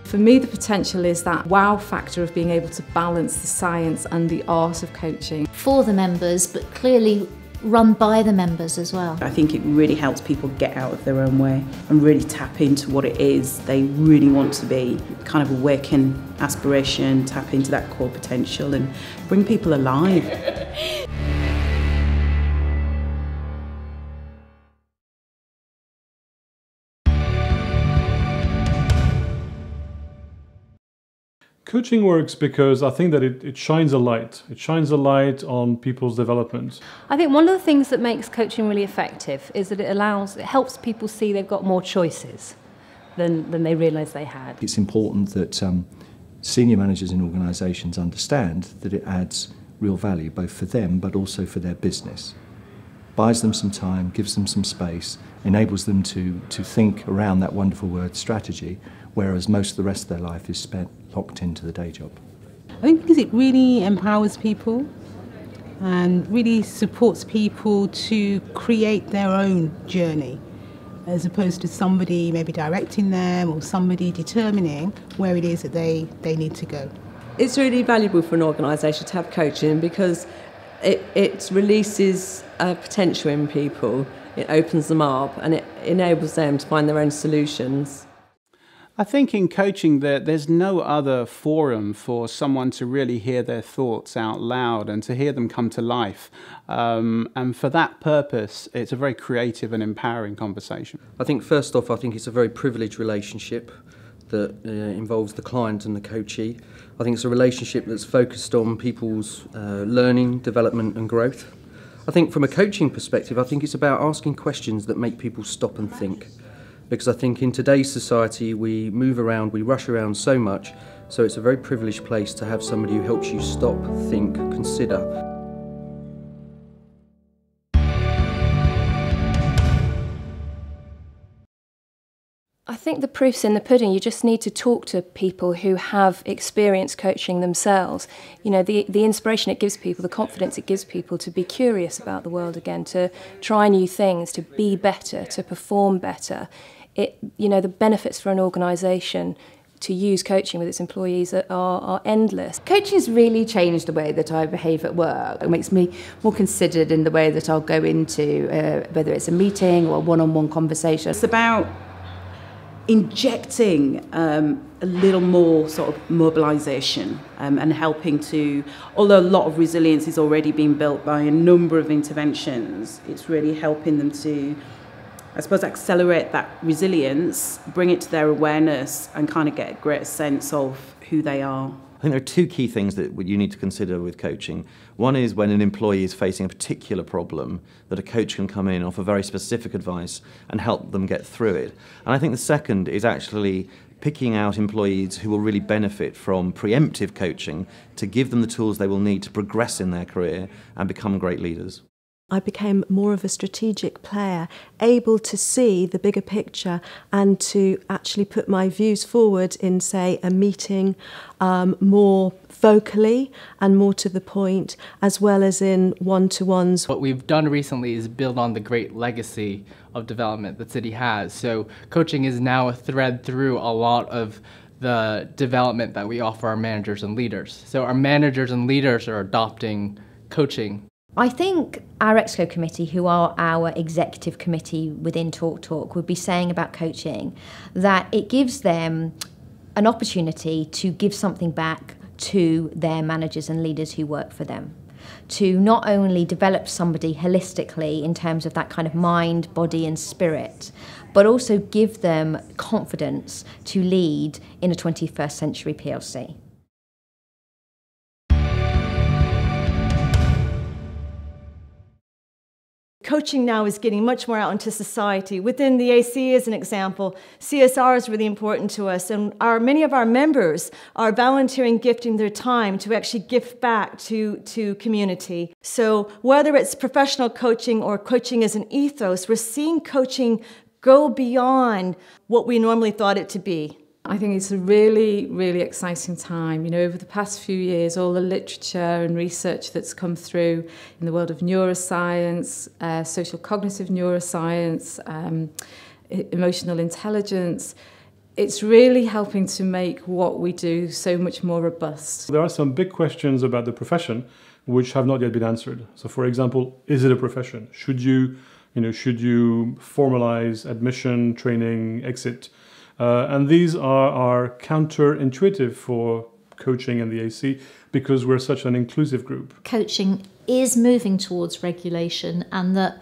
For me, the potential is that wow factor of being able to balance the science and the art of coaching. For the members, but clearly run by the members as well. I think it really helps people get out of their own way and really tap into what it is they really want to be, kind of awaken aspiration, tap into that core potential and bring people alive. Coaching works because I think that it shines a light. It shines a light on people's development. I think one of the things that makes coaching really effective is that it helps people see they've got more choices than they realised they had. It's important that senior managers in organisations understand that it adds real value both for them but also for their business. Buys them some time, gives them some space, enables them to think around that wonderful word strategy, whereas most of the rest of their life is spent locked into the day job. I think because it really empowers people and really supports people to create their own journey, as opposed to somebody maybe directing them or somebody determining where it is that they need to go. It's really valuable for an organisation to have coaching because it releases potential in people, it opens them up and it enables them to find their own solutions. I think in coaching there's no other forum for someone to really hear their thoughts out loud and to hear them come to life. And for that purpose, it's a very creative and empowering conversation. I think first off, I think it's a very privileged relationship that involves the client and the coachee. I think it's a relationship that's focused on people's learning, development and growth. I think from a coaching perspective, I think it's about asking questions that make people stop and think. Because I think in today's society we move around, we rush around so much, so it's a very privileged place to have somebody who helps you stop, think, consider. I think the proof's in the pudding. You just need to talk to people who have experienced coaching themselves. You know, the inspiration it gives people, the confidence it gives people to be curious about the world again, to try new things, to be better, to perform better. The benefits for an organisation to use coaching with its employees are endless. Coaching's really changed the way that I behave at work. It makes me more considered in the way that I'll go into, whether it's a meeting or a one-on-one conversation. It's about injecting a little more sort of mobilisation and helping to, although a lot of resilience is already being built by a number of interventions, it's really helping them to, I suppose, accelerate that resilience, bring it to their awareness and kind of get a greater sense of who they are. I think there are two key things that you need to consider with coaching. One is when an employee is facing a particular problem, that a coach can come in, offer very specific advice and help them get through it. And I think the second is actually picking out employees who will really benefit from preemptive coaching to give them the tools they will need to progress in their career and become great leaders. I became more of a strategic player, able to see the bigger picture and to actually put my views forward in, say, a meeting more vocally and more to the point, as well as in one-to-ones. What we've done recently is build on the great legacy of development that City has. So coaching is now a thread through a lot of the development that we offer our managers and leaders. So our managers and leaders are adopting coaching. I think our ExCo committee, who are our executive committee within TalkTalk, would be saying about coaching that it gives them an opportunity to give something back to their managers and leaders who work for them, to not only develop somebody holistically in terms of that kind of mind, body and spirit, but also give them confidence to lead in a 21st century PLC. Coaching now is getting much more out into society. Within the AC, as an example, CSR is really important to us, and many of our members are volunteering, gifting their time to actually give back to community. So whether it's professional coaching or coaching as an ethos, we're seeing coaching go beyond what we normally thought it to be. I think it's a really, really exciting time. You know, over the past few years, all the literature and research that's come through in the world of neuroscience, social cognitive neuroscience, emotional intelligence, it's really helping to make what we do so much more robust. There are some big questions about the profession which have not yet been answered. So, for example, is it a profession? Should you formalize admission, training, exit? And these are counterintuitive for coaching and the AC because we're such an inclusive group. Coaching is moving towards regulation, and that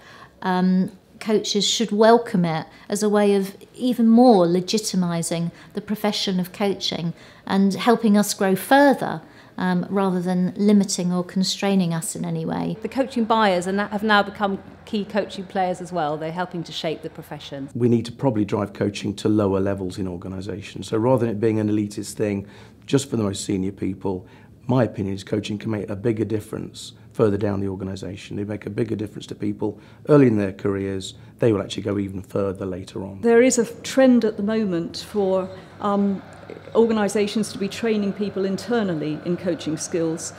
coaches should welcome it as a way of even more legitimising the profession of coaching and helping us grow further, rather than limiting or constraining us in any way. The coaching buyers have now become key coaching players as well. They're helping to shape the profession. We need to probably drive coaching to lower levels in organisations. So rather than it being an elitist thing just for the most senior people, my opinion is coaching can make a bigger difference further down the organisation. They make a bigger difference to people early in their careers. They will actually go even further later on. There is a trend at the moment for organisations to be training people internally in coaching skills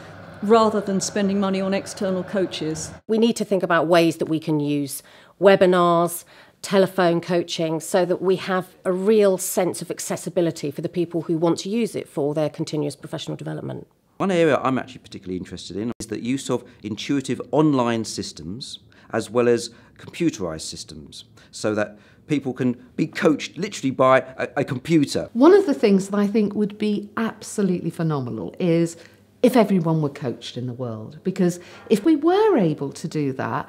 rather than spending money on external coaches. We need to think about ways that we can use webinars, telephone coaching, so that we have a real sense of accessibility for the people who want to use it for their continuous professional development. One area I'm actually particularly interested in is the use of intuitive online systems as well as computerized systems, so that people can be coached literally by a computer. One of the things that I think would be absolutely phenomenal is if everyone were coached in the world, because if we were able to do that,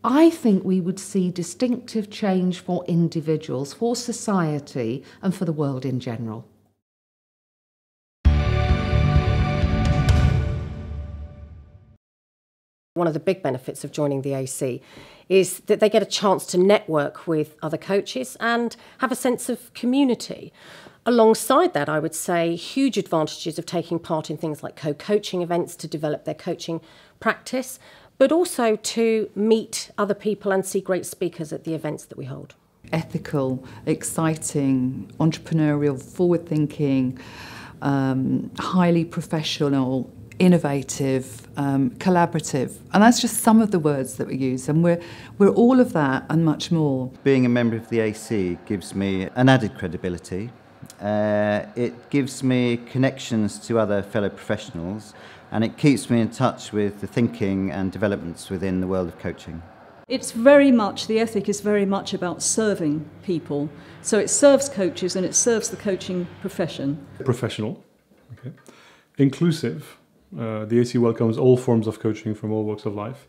I think we would see distinctive change for individuals, for society, and for the world in general. One of the big benefits of joining the AC is that they get a chance to network with other coaches and have a sense of community. Alongside that, I would say huge advantages of taking part in things like co-coaching events to develop their coaching practice, but also to meet other people and see great speakers at the events that we hold. Ethical, exciting, entrepreneurial, forward-thinking, highly professional, innovative, collaborative, and that's just some of the words that we use, and we're all of that and much more. Being a member of the AC gives me an added credibility. It gives me connections to other fellow professionals, and it keeps me in touch with the thinking and developments within the world of coaching. It's very much, the ethic is very much about serving people. So it serves coaches and it serves the coaching profession. Professional, okay. Inclusive. The AC welcomes all forms of coaching from all walks of life,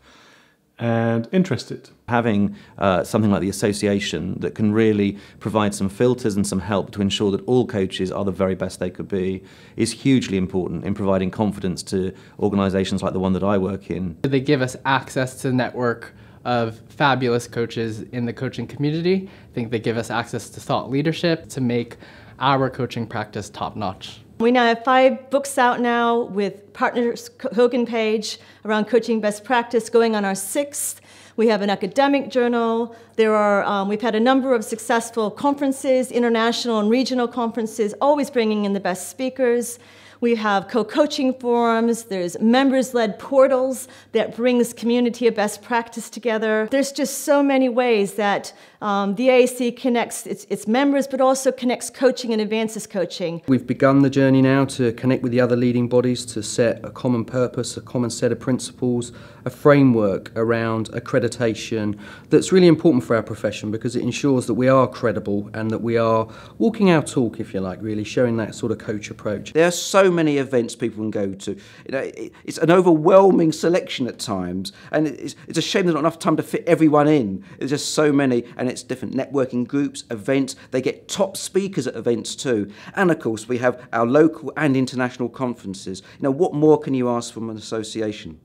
and interested. Having something like the association that can really provide some filters and some help to ensure that all coaches are the very best they could be is hugely important in providing confidence to organisations like the one that I work in. They give us access to the network of fabulous coaches in the coaching community. I think they give us access to thought leadership to make our coaching practice top-notch. We now have 5 books out now with Partners Hogan Page around coaching best practice, going on our 6th. We have an academic journal. We've had a number of successful conferences, international and regional conferences, always bringing in the best speakers. We have co-coaching forums. There's members-led portals that brings community of best practice together. There's just so many ways that the AAC connects its members, but also connects coaching and advances coaching. We've begun the journey now to connect with the other leading bodies to set a common purpose, a common set of principles, a framework around accreditation that's really important for our profession because it ensures that we are credible and that we are walking our talk, if you like, really showing that sort of coach approach. There are so many events people can go to. You know, it's an overwhelming selection at times, and it's a shame there's not enough time to fit everyone in. There's just so many, and it's different networking groups, events. They get top speakers at events too. And of course, we have our local and international conferences. You know, what more can you ask from an association?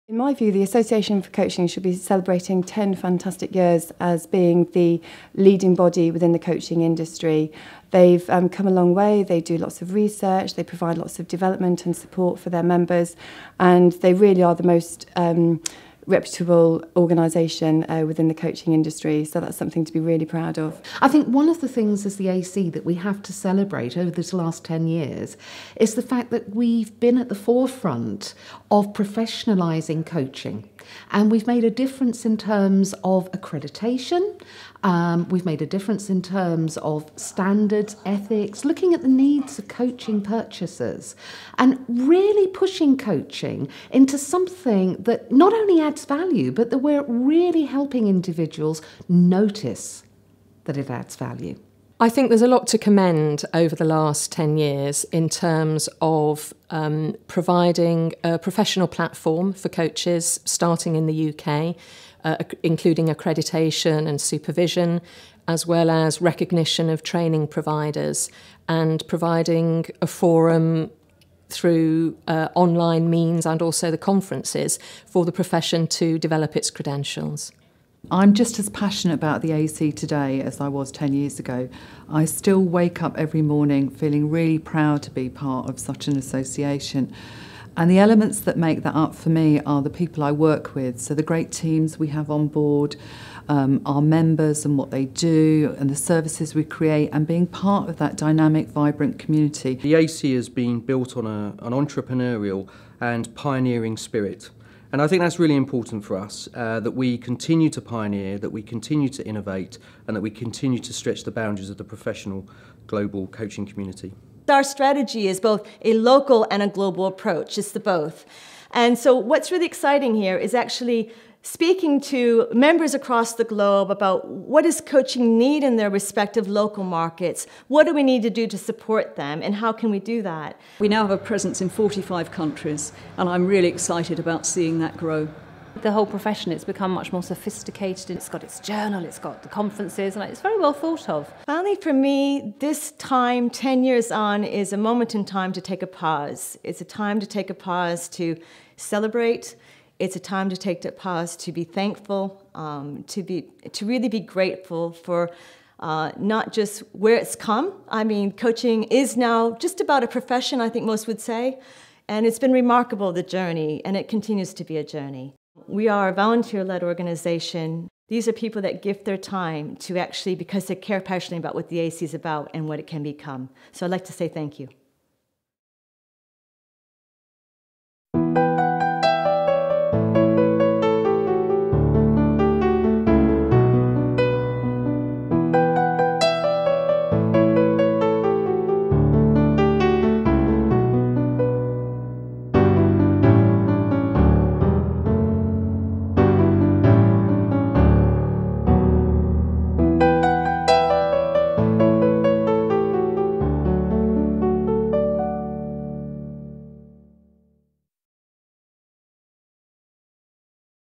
In my view, the Association for Coaching should be celebrating 10 fantastic years as being the leading body within the coaching industry. They've come a long way, they do lots of research, they provide lots of development and support for their members, and they really are the most reputable organisation within the coaching industry. So that's something to be really proud of. I think one of the things as the AC that we have to celebrate over this last 10 years is the fact that we've been at the forefront of professionalising coaching. And we've made a difference in terms of accreditation. We've made a difference in terms of standards, ethics, looking at the needs of coaching purchasers and really pushing coaching into something that not only adds value, but that we're really helping individuals notice that it adds value. I think there's a lot to commend over the last 10 years in terms of providing a professional platform for coaches starting in the UK, including accreditation and supervision, as well as recognition of training providers and providing a forum through online means and also the conferences for the profession to develop its credentials. I'm just as passionate about the AC today as I was 10 years ago. I still wake up every morning feeling really proud to be part of such an association. And the elements that make that up for me are the people I work with. So the great teams we have on board, our members and what they do, and the services we create, and being part of that dynamic, vibrant community. The AC has been built on an entrepreneurial and pioneering spirit. And I think that's really important for us, that we continue to pioneer, that we continue to innovate, and that we continue to stretch the boundaries of the professional global coaching community. Our strategy is both a local and a global approach. It's the both. And so what's really exciting here is actually speaking to members across the globe about what does coaching need in their respective local markets, what do we need to do to support them, and how can we do that? We now have a presence in 45 countries, and I'm really excited about seeing that grow. The whole profession, it's become much more sophisticated. It's got its journal, it's got the conferences, and it's very well thought of. Finally, for me, this time, 10 years on, is a moment in time to take a pause. It's a time to take a pause to celebrate. It's a time to take a pause to be thankful, to really be grateful for not just where it's come. I mean, coaching is now just about a profession, I think most would say, and it's been remarkable, the journey, and it continues to be a journey. We are a volunteer-led organization. These are people that give their time to actually, because they care passionately about what the AC is about and what it can become. So I'd like to say thank you.